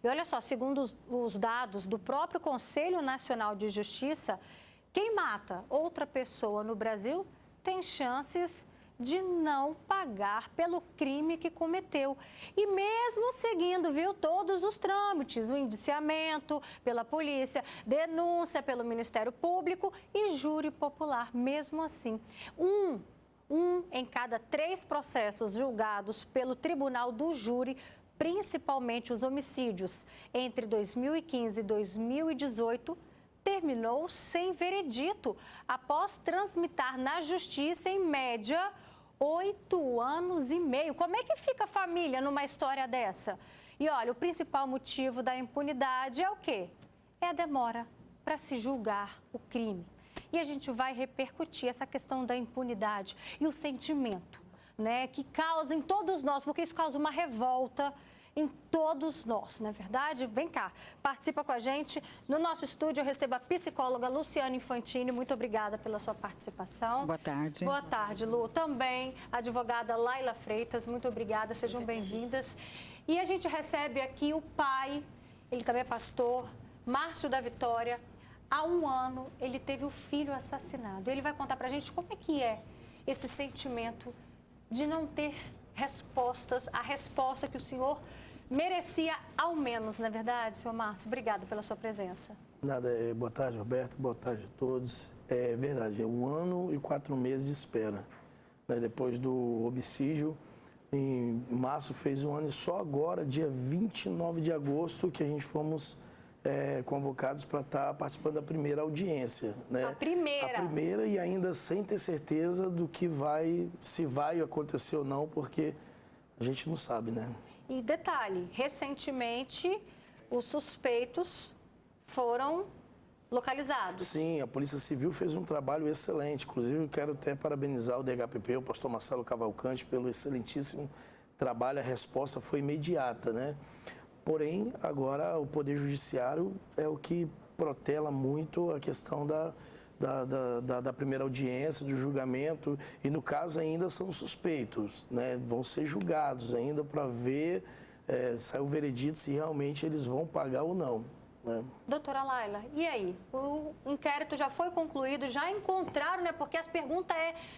E olha só, segundo os dados do próprio Conselho Nacional de Justiça, quem mata outra pessoa no Brasil tem chances de não pagar pelo crime que cometeu. E mesmo seguindo, viu, todos os trâmites, o indiciamento pela polícia, denúncia pelo Ministério Público e júri popular, mesmo assim. Um em cada 3 processos julgados pelo Tribunal do Júri, principalmente os homicídios, entre 2015 e 2018, terminou sem veredito, após transitar na justiça, em média, 8 anos e meio. Como é que fica a família numa história dessa? E olha, o principal motivo da impunidade é o quê? É a demora para se julgar o crime. E a gente vai repercutir essa questão da impunidade e o sentimento, né, que causa em todos nós, porque isso causa uma revolta em todos nós, não é verdade? Vem cá, participa com a gente. No nosso estúdio eu recebo a psicóloga Luciana Infantini. Muito obrigada pela sua participação. Boa tarde. Boa tarde, Lu. Também a advogada Laila Freitas. Muito obrigada, sejam bem-vindas. E a gente recebe aqui o pai, ele também é pastor, Márcio da Vitória. Há 1 ano ele teve o filho assassinado. Ele vai contar pra gente como é que é esse sentimento de não ter respostas, a resposta que o senhor merecia ao menos, não é verdade, senhor Márcio? Obrigado pela sua presença. Nada, boa tarde, Roberto, boa tarde a todos. É verdade, é 1 ano e 4 meses de espera, né? Depois do homicídio, em março fez 1 ano e só agora, dia 29 de agosto, que a gente fomos convocados para estar participando da primeira audiência, né? A primeira? A primeira, e ainda sem ter certeza do que se vai acontecer ou não, porque a gente não sabe, né? E detalhe, recentemente os suspeitos foram localizados. Sim, a Polícia Civil fez um trabalho excelente. Inclusive, eu quero até parabenizar o DHPP, o pastor Marcelo Cavalcante, pelo excelentíssimo trabalho. A resposta foi imediata, né? Porém, agora o Poder Judiciário é o que protela muito a questão da primeira audiência, do julgamento, e no caso ainda são suspeitos, né? Vão ser julgados ainda para ver, sair o veredito se realmente eles vão pagar ou não, né? Doutora Laila, e aí? O inquérito já foi concluído, já encontraram, né? Porque as perguntas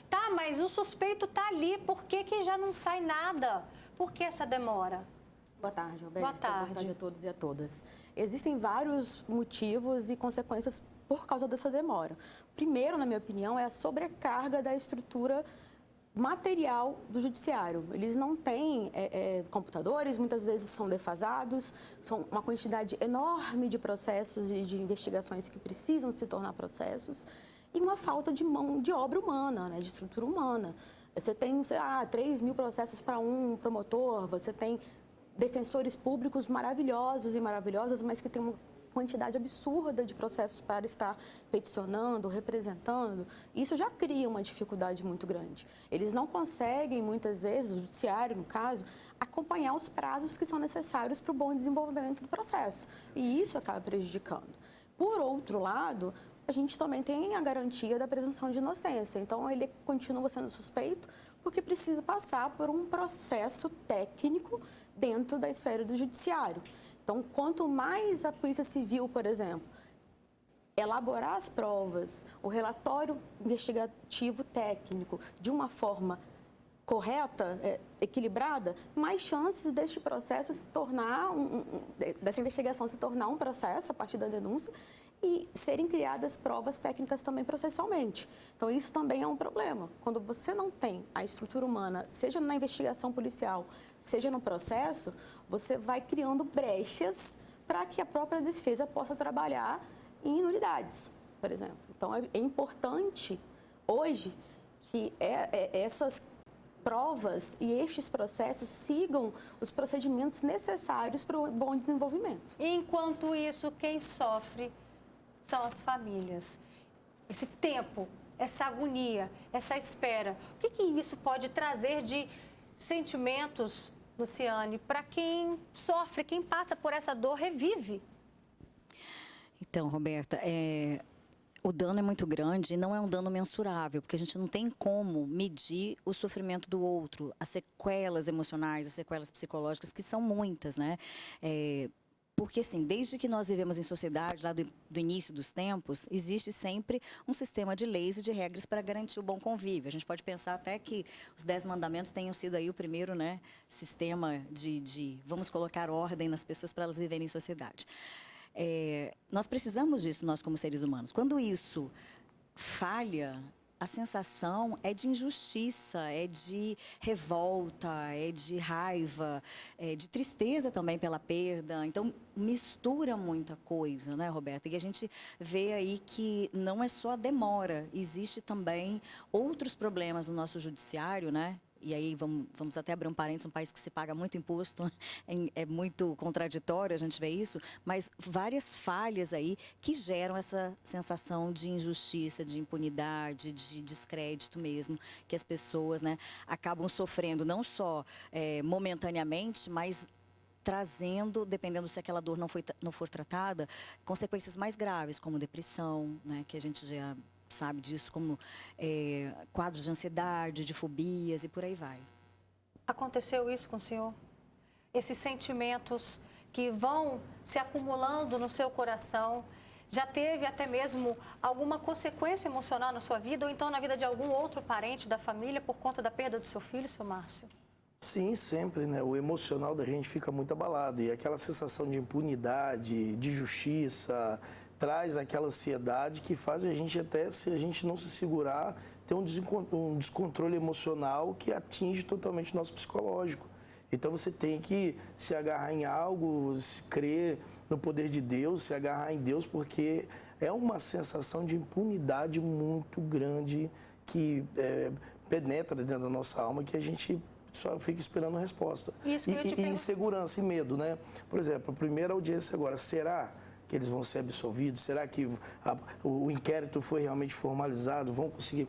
tá, mas o suspeito tá ali, por que que já não sai nada? Por que essa demora? Boa tarde, Roberto. Boa tarde. Boa tarde a todos e a todas. Existem vários motivos e consequências por causa dessa demora. Primeiro, na minha opinião, é a sobrecarga da estrutura material do judiciário. Eles não têm computadores, muitas vezes são defasados, são uma quantidade enorme de processos e de investigações que precisam se tornar processos, e uma falta de mão de obra humana, né, de estrutura humana. Você tem, 3 mil processos para um promotor, você tem defensores públicos maravilhosos e maravilhosas, mas que têm uma quantidade absurda de processos para estar peticionando, representando. Isso já cria uma dificuldade muito grande. Eles não conseguem, muitas vezes, o judiciário, no caso, acompanhar os prazos que são necessários para o bom desenvolvimento do processo. E isso acaba prejudicando. Por outro lado, a gente também tem a garantia da presunção de inocência. Então, ele continua sendo suspeito porque precisa passar por um processo técnico dentro da esfera do judiciário. Então, quanto mais a Polícia Civil, por exemplo, elaborar as provas, o relatório investigativo técnico de uma forma correta, equilibrada, mais chances deste processo se tornar, dessa investigação se tornar um processo a partir da denúncia e serem criadas provas técnicas também processualmente. Então, isso também é um problema. Quando você não tem a estrutura humana, seja na investigação policial, seja no processo, você vai criando brechas para que a própria defesa possa trabalhar em nulidades, por exemplo. Então, é importante hoje que essas provas e estes processos sigam os procedimentos necessários para o bom desenvolvimento. Enquanto isso, quem sofre são as famílias. Esse tempo, essa agonia, essa espera, o que isso pode trazer de sentimentos, Luciane, para quem sofre, quem passa por essa dor, revive? Então, Roberta, o dano é muito grande e não é um dano mensurável, porque a gente não tem como medir o sofrimento do outro, as sequelas emocionais, as sequelas psicológicas, que são muitas, né? Porque, assim, desde que nós vivemos em sociedade, lá do início dos tempos, existe sempre um sistema de leis e de regras para garantir o bom convívio. A gente pode pensar até que os 10 mandamentos tenham sido aí o primeiro, né, sistema de vamos colocar ordem nas pessoas para elas viverem em sociedade. Nós precisamos disso, nós como seres humanos. Quando isso falha, a sensação é de injustiça, é de revolta, é de raiva, é de tristeza também pela perda. Então, mistura muita coisa, né, Roberta? E a gente vê aí que não é só a demora, existe também outros problemas no nosso judiciário, né? E aí vamos até abrir um parênteses, um país que se paga muito imposto, é muito contraditório a gente ver isso, mas várias falhas aí que geram essa sensação de injustiça, de impunidade, de descrédito mesmo, que as pessoas, né, acabam sofrendo não só momentaneamente, mas trazendo, dependendo se aquela dor não for tratada, consequências mais graves, como depressão, né, que a gente já sabe disso, como quadros de ansiedade, de fobias e por aí vai. Aconteceu isso com o senhor? Esses sentimentos que vão se acumulando no seu coração, já teve até mesmo alguma consequência emocional na sua vida ou então na vida de algum outro parente da família por conta da perda do seu filho, seu Márcio? Sim, sempre, né? O emocional da gente fica muito abalado e aquela sensação de impunidade, de justiça, traz aquela ansiedade que faz a gente até, se a gente não se segurar, ter um descontrole emocional que atinge totalmente o nosso psicológico. Então você tem que se agarrar em algo, crer no poder de Deus, se agarrar em Deus, porque é uma sensação de impunidade muito grande que penetra dentro da nossa alma, que a gente só fica esperando a resposta. E insegurança e medo, né? Por exemplo, a primeira audiência agora, será que eles vão ser absolvidos? Será que o inquérito foi realmente formalizado? Vão conseguir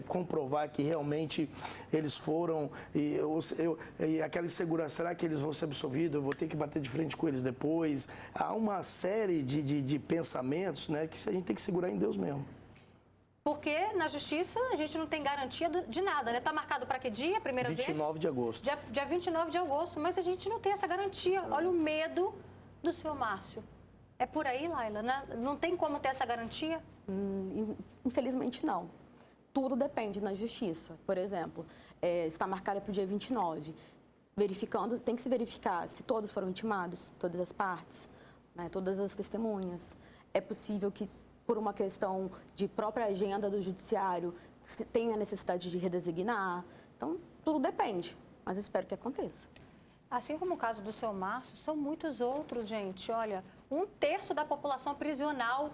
comprovar que realmente eles foram? E aquela insegurança, será que eles vão ser absolvidos? Eu vou ter que bater de frente com eles depois? Há uma série de pensamentos, né, que a gente tem que segurar em Deus mesmo. Porque na justiça a gente não tem garantia de nada, né? Está marcado para que dia? Primeira audiência? 29 de agosto. Dia 29 de agosto, mas a gente não tem essa garantia. Olha o medo do seu Márcio. É por aí, Laila, né? Não tem como ter essa garantia? Infelizmente, não. Tudo depende na justiça. Por exemplo, está marcada para o dia 29. Tem que se verificar se todos foram intimados, todas as partes, né, todas as testemunhas. É possível que, por uma questão de própria agenda do judiciário, tenha necessidade de redesignar. Então, tudo depende, mas espero que aconteça. Assim como o caso do seu Márcio, são muitos outros, gente. Olha, 1/3 da população prisional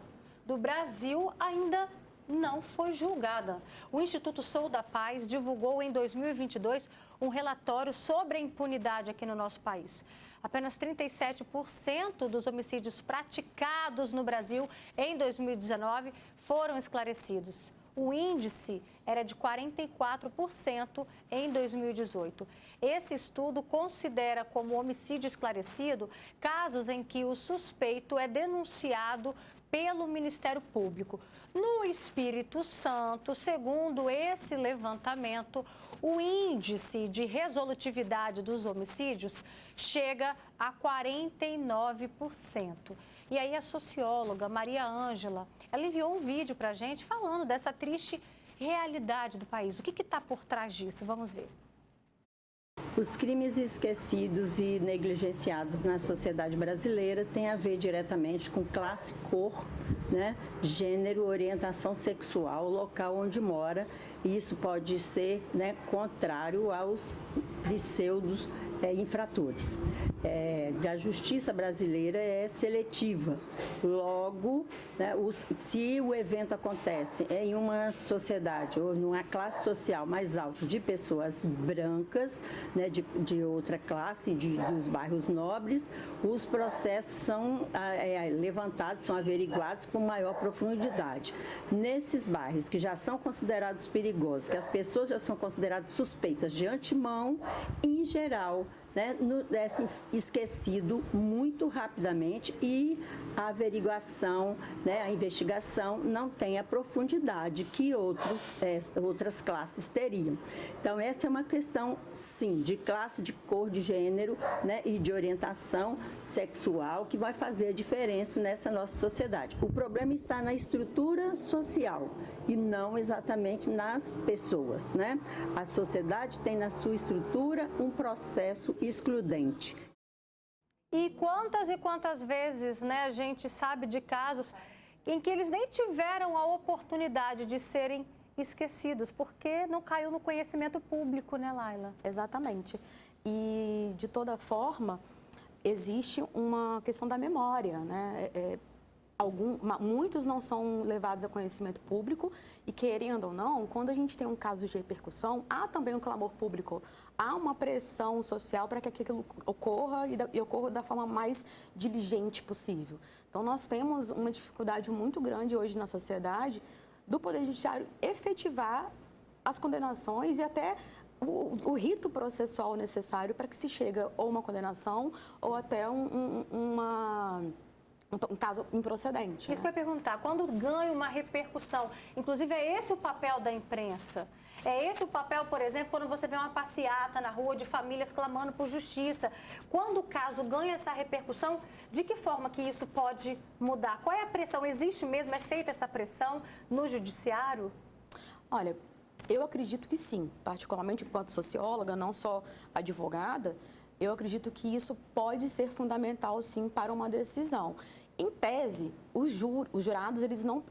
do Brasil ainda não foi julgada. O Instituto Sou da Paz divulgou em 2022 um relatório sobre a impunidade aqui no nosso país. Apenas 37% dos homicídios praticados no Brasil em 2019 foram esclarecidos. O índice era de 44% em 2018. Esse estudo considera como homicídio esclarecido casos em que o suspeito é denunciado pelo Ministério Público. No Espírito Santo, segundo esse levantamento, o índice de resolutividade dos homicídios chega a 49%. E aí a socióloga Maria Ângela, ela enviou um vídeo para a gente falando dessa triste realidade do país. O que está por trás disso? Vamos ver. Os crimes esquecidos e negligenciados na sociedade brasileira têm a ver diretamente com classe, cor, né, gênero, orientação sexual, local onde mora. E isso pode ser, né, contrário aos pseudos infratores. A justiça brasileira é seletiva. Logo, né, se o evento acontece em uma sociedade ou numa classe social mais alta de pessoas brancas, né, de outra classe, dos bairros nobres, os processos são levantados, são averiguados com maior profundidade. Nesses bairros que já são considerados perigosos, que as pessoas já são consideradas suspeitas de antemão, em geral, né, é esquecido muito rapidamente e a averiguação, né, a investigação não tem a profundidade que outras classes teriam. Então, essa é uma questão, sim, de classe, de cor, de gênero, né, e de orientação sexual que vai fazer a diferença nessa nossa sociedade. O problema está na estrutura social e não exatamente nas pessoas, né? A sociedade tem na sua estrutura um processo excludente. E quantas vezes, né, a gente sabe de casos em que eles nem tiveram a oportunidade de serem esquecidos, porque não caiu no conhecimento público, né, Laila? Exatamente. E, de toda forma, existe uma questão da memória, né? Muitos não são levados a conhecimento público e, querendo ou não, quando a gente tem um caso de repercussão, há também um clamor público, há uma pressão social para que aquilo ocorra e ocorra da forma mais diligente possível. Então, nós temos uma dificuldade muito grande hoje na sociedade do Poder Judiciário efetivar as condenações e até o rito processual necessário para que se chegue ou uma condenação ou até um caso improcedente. Isso que eu ia perguntar, quando ganha uma repercussão, inclusive é esse o papel da imprensa? É esse o papel, por exemplo, quando você vê uma passeata na rua de famílias clamando por justiça? Quando o caso ganha essa repercussão, de que forma que isso pode mudar? Qual é a pressão? Existe mesmo? É feita essa pressão no judiciário? Olha, eu acredito que sim, particularmente enquanto socióloga, não só advogada, eu acredito que isso pode ser fundamental, sim, para uma decisão. Em tese, os jurados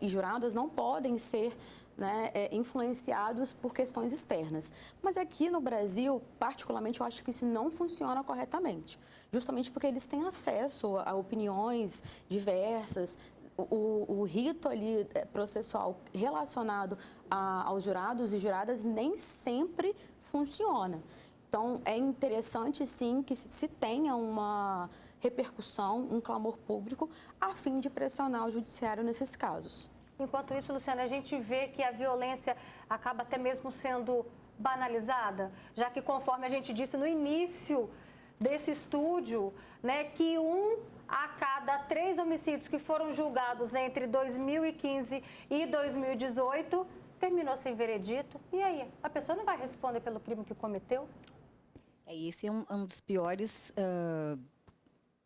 e juradas não podem ser, né, influenciados por questões externas. Mas aqui no Brasil, particularmente, eu acho que isso não funciona corretamente. Justamente porque eles têm acesso a opiniões diversas. O rito ali processual relacionado aos jurados e juradas nem sempre funciona. Então, é interessante, sim, que se tenha uma repercussão, um clamor público, a fim de pressionar o judiciário nesses casos. Enquanto isso, Luciana, a gente vê que a violência acaba até mesmo sendo banalizada, já que, conforme a gente disse no início desse estúdio, né, que 1 a cada 3 homicídios que foram julgados entre 2015 e 2018 terminou sem veredito. E aí, a pessoa não vai responder pelo crime que cometeu? Esse é um dos piores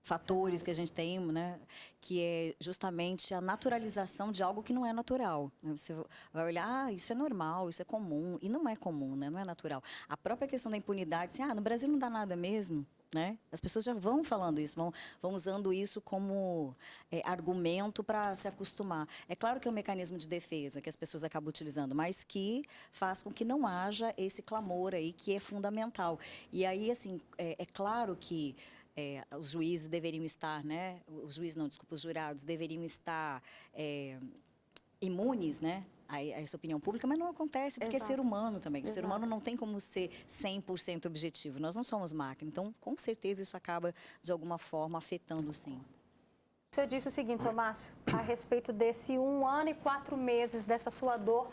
fatores que a gente tem, né? Que é justamente a naturalização de algo que não é natural. Você vai olhar, isso é normal, isso é comum, e não é comum, né? Não é natural. A própria questão da impunidade, assim, no Brasil não dá nada mesmo. Né? As pessoas já vão falando isso, vão usando isso como argumento para se acostumar. É claro que é um mecanismo de defesa que as pessoas acabam utilizando, mas que faz com que não haja esse clamor aí que é fundamental. E aí, assim, é claro que os juízes deveriam estar, né? Os juízes não, desculpa, os jurados deveriam estar imunes, né? A essa opinião pública, mas não acontece, porque Exato. É ser humano também. O Exato. ser humano não tem como ser 100% objetivo. Nós não somos máquina. Então, com certeza, isso acaba, de alguma forma, afetando, sim. O senhor disse o seguinte, seu Márcio, a respeito desse 1 ano e 4 meses, dessa sua dor,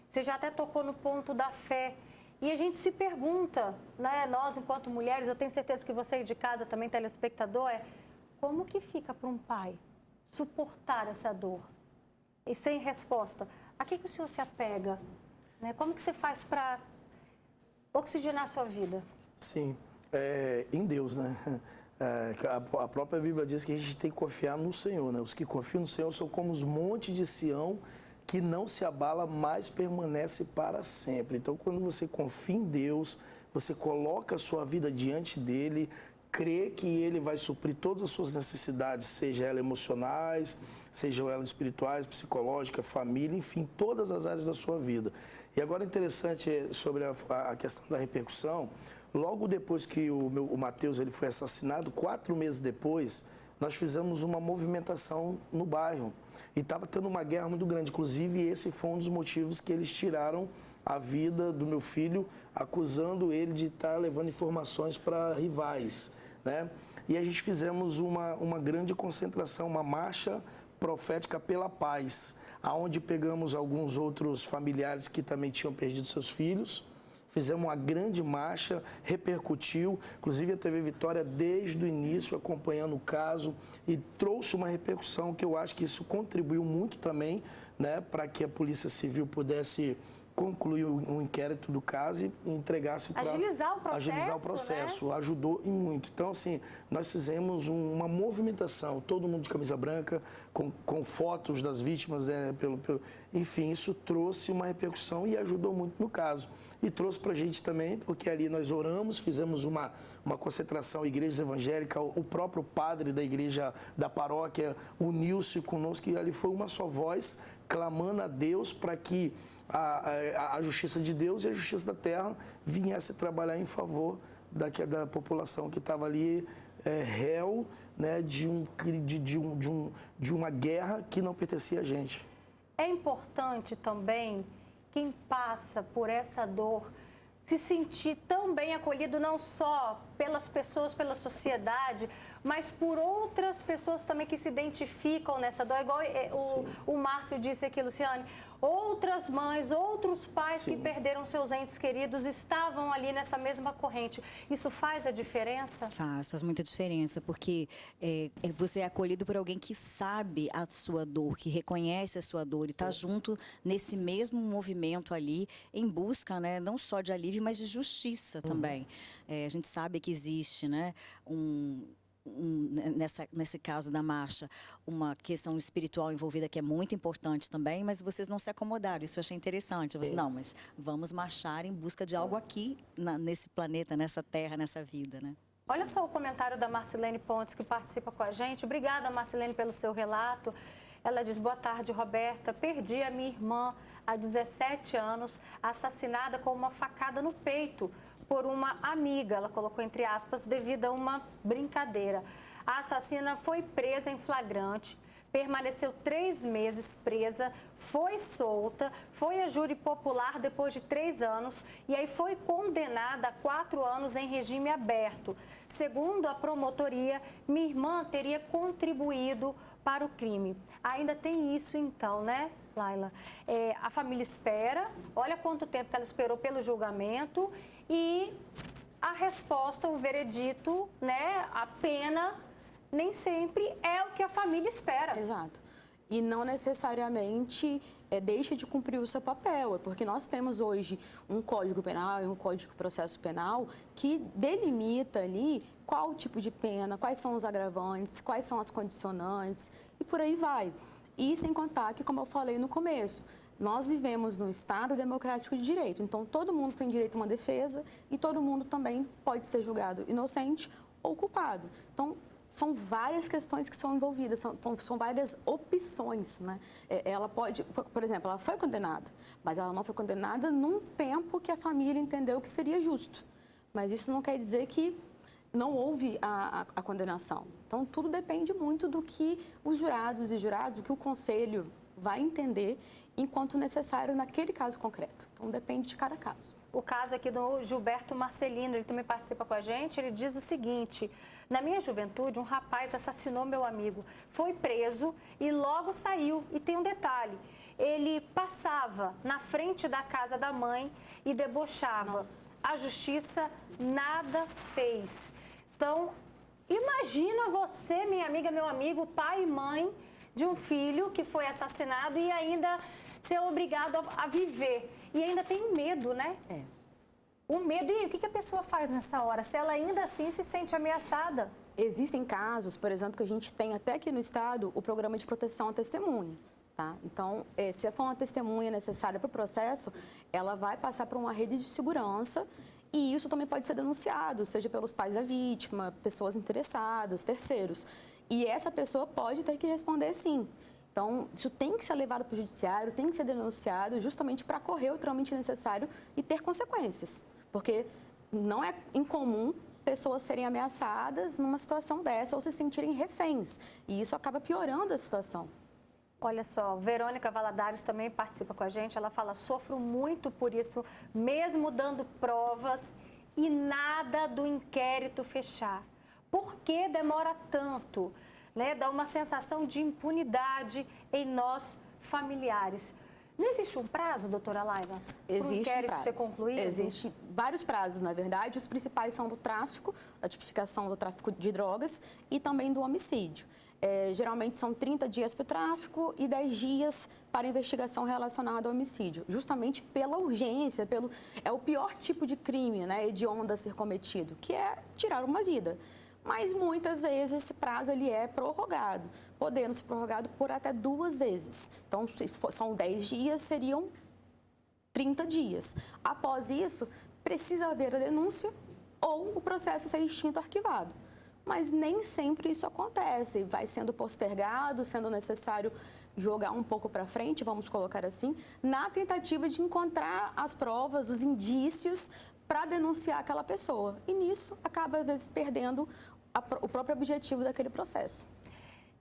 você já até tocou no ponto da fé. E a gente se pergunta, né, nós, enquanto mulheres, eu tenho certeza que você aí de casa também, telespectador, como que fica para um pai suportar essa dor? E sem resposta. A que o senhor se apega? Né? Como que você faz para oxigenar a sua vida? Sim, em Deus, né? A própria Bíblia diz que a gente tem que confiar no Senhor, né? Os que confiam no Senhor são como os montes de Sião, que não se abala, mas permanece para sempre. Então, quando você confia em Deus, você coloca a sua vida diante dele, crê que ele vai suprir todas as suas necessidades, seja elas emocionais, sejam elas espirituais, psicológicas, família, enfim, todas as áreas da sua vida. E agora interessante sobre a questão da repercussão, logo depois que o Mateus ele foi assassinado, 4 meses depois, nós fizemos uma movimentação no bairro. E estava tendo uma guerra muito grande. Inclusive, esse foi um dos motivos que eles tiraram a vida do meu filho, acusando ele de estar levando informações para rivais, né? E a gente fizemos uma grande concentração, uma marcha profética pela paz, aonde pegamos alguns outros familiares que também tinham perdido seus filhos, fizemos uma grande marcha, repercutiu, inclusive a TV Vitória desde o início acompanhando o caso e trouxe uma repercussão que eu acho que isso contribuiu muito também, né, para que a Polícia Civil pudesse concluir o inquérito do caso e entregasse para agilizar o processo, né? Ajudou e muito. Então, assim, nós fizemos uma movimentação, todo mundo de camisa branca, com fotos das vítimas, né, enfim, isso trouxe uma repercussão e ajudou muito no caso. E trouxe para a gente também, porque ali nós oramos, fizemos uma concentração igrejas evangélicas, o próprio padre da igreja, da paróquia, uniu-se conosco e ali foi uma só voz, clamando a Deus para que a justiça de Deus e a justiça da terra viesse trabalhar em favor da população que estava ali réu, né, de uma guerra que não pertencia a gente. É importante também quem passa por essa dor se sentir tão bem acolhido, não só pelas pessoas, pela sociedade, mas por outras pessoas também que se identificam nessa dor. Igual o Márcio disse aqui, Luciane, outras mães, outros pais que perderam seus entes queridos estavam ali nessa mesma corrente. Isso faz a diferença? Faz muita diferença, porque você é acolhido por alguém que sabe a sua dor, que reconhece a sua dor e está junto nesse mesmo movimento ali, em busca, né, não só de alívio, mas de justiça também. A gente sabe que existe, né, nesse caso da marcha, uma questão espiritual envolvida que é muito importante também, mas vocês não se acomodaram, isso eu achei interessante. Não, mas vamos marchar em busca de algo aqui, nesse planeta, nessa terra, nessa vida, né? Olha só o comentário da Marcilene Pontes, que participa com a gente. Obrigada, Marcilene, pelo seu relato. Ela diz, boa tarde, Roberta. Perdi a minha irmã há 17 anos, assassinada com uma facada no peito por uma amiga, ela colocou entre aspas, devido a uma brincadeira. A assassina foi presa em flagrante, permaneceu 3 meses presa, foi solta, foi a júri popular depois de 3 anos e aí foi condenada a 4 anos em regime aberto. Segundo a promotoria, minha irmã teria contribuído para o crime. Ainda tem isso então, né, Laila? A família espera, olha quanto tempo que ela esperou pelo julgamento e a resposta, o veredito, né, a pena, nem sempre é o que a família espera. Exato. E não necessariamente deixa de cumprir o seu papel, porque nós temos hoje um Código Penal e um Código de Processo Penal que delimita ali qual tipo de pena, quais são os agravantes, quais são as condicionantes e por aí vai. E sem contar que, como eu falei no começo, nós vivemos num Estado democrático de direito, então todo mundo tem direito a uma defesa e todo mundo também pode ser julgado inocente ou culpado. Então, são várias questões que são envolvidas, são várias opções, né? Ela pode, por exemplo, ela foi condenada, mas ela não foi condenada num tempo que a família entendeu que seria justo. Mas isso não quer dizer que não houve a condenação. Então, tudo depende muito do que os jurados e jurados, o que o conselho vai entender enquanto necessário naquele caso concreto. Então, depende de cada caso. O caso aqui do Gilberto Marcelino, ele também participa com a gente, ele diz o seguinte: na minha juventude, um rapaz assassinou meu amigo, foi preso e logo saiu. E tem um detalhe, ele passava na frente da casa da mãe e debochava. Nossa. A justiça nada fez. Então, imagina você, minha amiga, meu amigo, pai e mãe de um filho que foi assassinado e ainda ser obrigado a viver. E ainda tem medo, né? O medo. E o que a pessoa faz nessa hora? Se ela ainda assim se sente ameaçada? Existem casos, por exemplo, que a gente tem até aqui no Estado o programa de proteção à testemunha. Tá? Então, se for uma testemunha necessária para o processo, ela vai passar por uma rede de segurança e isso também pode ser denunciado, seja pelos pais da vítima, pessoas interessadas, terceiros. E essa pessoa pode ter que responder sim. Então, isso tem que ser levado para o judiciário, tem que ser denunciado justamente para correr o trâmite necessário e ter consequências. Porque não é incomum pessoas serem ameaçadas numa situação dessa ou se sentirem reféns. E isso acaba piorando a situação. Olha só, Verônica Valadares também participa com a gente. Ela fala, sofro muito por isso, mesmo dando provas e nada do inquérito fechar. Por que demora tanto? Né? Dá uma sensação de impunidade em nós familiares. Não existe um prazo, doutora Laila? Existe um inquérito prazo. ser concluído? Existem vários prazos, na verdade. Os principais são do tráfico, da tipificação do tráfico de drogas e também do homicídio. Geralmente são 30 dias para o tráfico e 10 dias para investigação relacionada ao homicídio, justamente pela urgência, é o pior tipo de crime, né, hediondo a ser cometido, que é tirar uma vida. Mas muitas vezes esse prazo ele é prorrogado, podendo ser prorrogado por até 2 vezes. Então, se são 10 dias, seriam 30 dias. Após isso, precisa haver a denúncia ou o processo ser extinto arquivado. Mas nem sempre isso acontece, vai sendo postergado, sendo necessário jogar um pouco para frente, vamos colocar assim, na tentativa de encontrar as provas, os indícios para denunciar aquela pessoa. E nisso acaba, às vezes, perdendo o próprio objetivo daquele processo.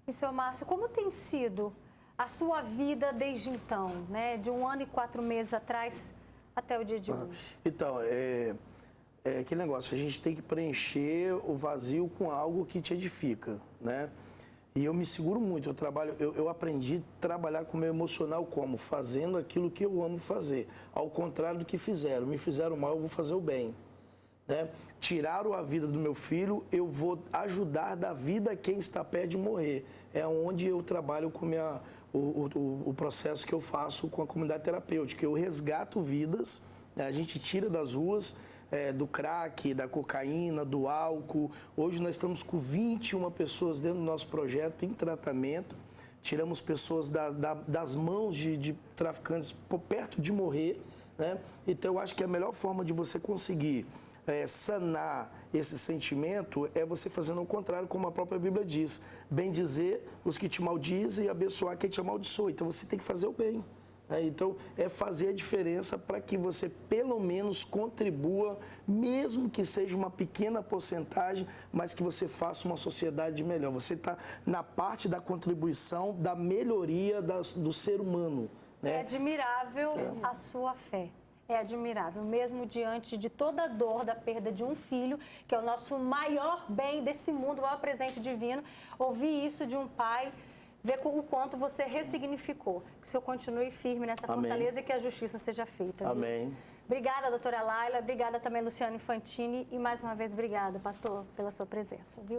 E, seu Márcio, como tem sido a sua vida desde então, né? De 1 ano e 4 meses atrás até o dia de hoje? Então, é aquele negócio, a gente tem que preencher o vazio com algo que te edifica, né? E eu me seguro muito, eu aprendi a trabalhar com o meu emocional como? Fazendo aquilo que eu amo fazer, ao contrário do que fizeram. Me fizeram mal, eu vou fazer o bem, né? Tiraram a vida do meu filho, eu vou ajudar da vida quem está perto de morrer. É onde eu trabalho com o processo que eu faço com a comunidade terapêutica. Eu resgato vidas, né? A gente tira das ruas, do crack, da cocaína, do álcool. Hoje nós estamos com 21 pessoas dentro do nosso projeto em tratamento. Tiramos pessoas das mãos de traficantes por perto de morrer, né? Então eu acho que a melhor forma de você conseguir sanar esse sentimento é você fazendo o contrário, como a própria Bíblia diz. Bem dizer os que te maldizem e abençoar quem te amaldiçoa. Então você tem que fazer o bem. Então, é fazer a diferença para que você, pelo menos, contribua, mesmo que seja uma pequena porcentagem, mas que você faça uma sociedade melhor. Você está na parte da contribuição, da melhoria do ser humano, né? É admirável a sua fé. É admirável, mesmo diante de toda a dor da perda de um filho, que é o nosso maior bem desse mundo, o maior presente divino. Ouvir isso de um pai, ver o quanto você ressignificou. Que o Senhor continue firme nessa fortaleza e que a justiça seja feita. Viu? Amém. Obrigada, doutora Laila. Obrigada também, Luciano Infantini. E mais uma vez, obrigada, pastor, pela sua presença, viu?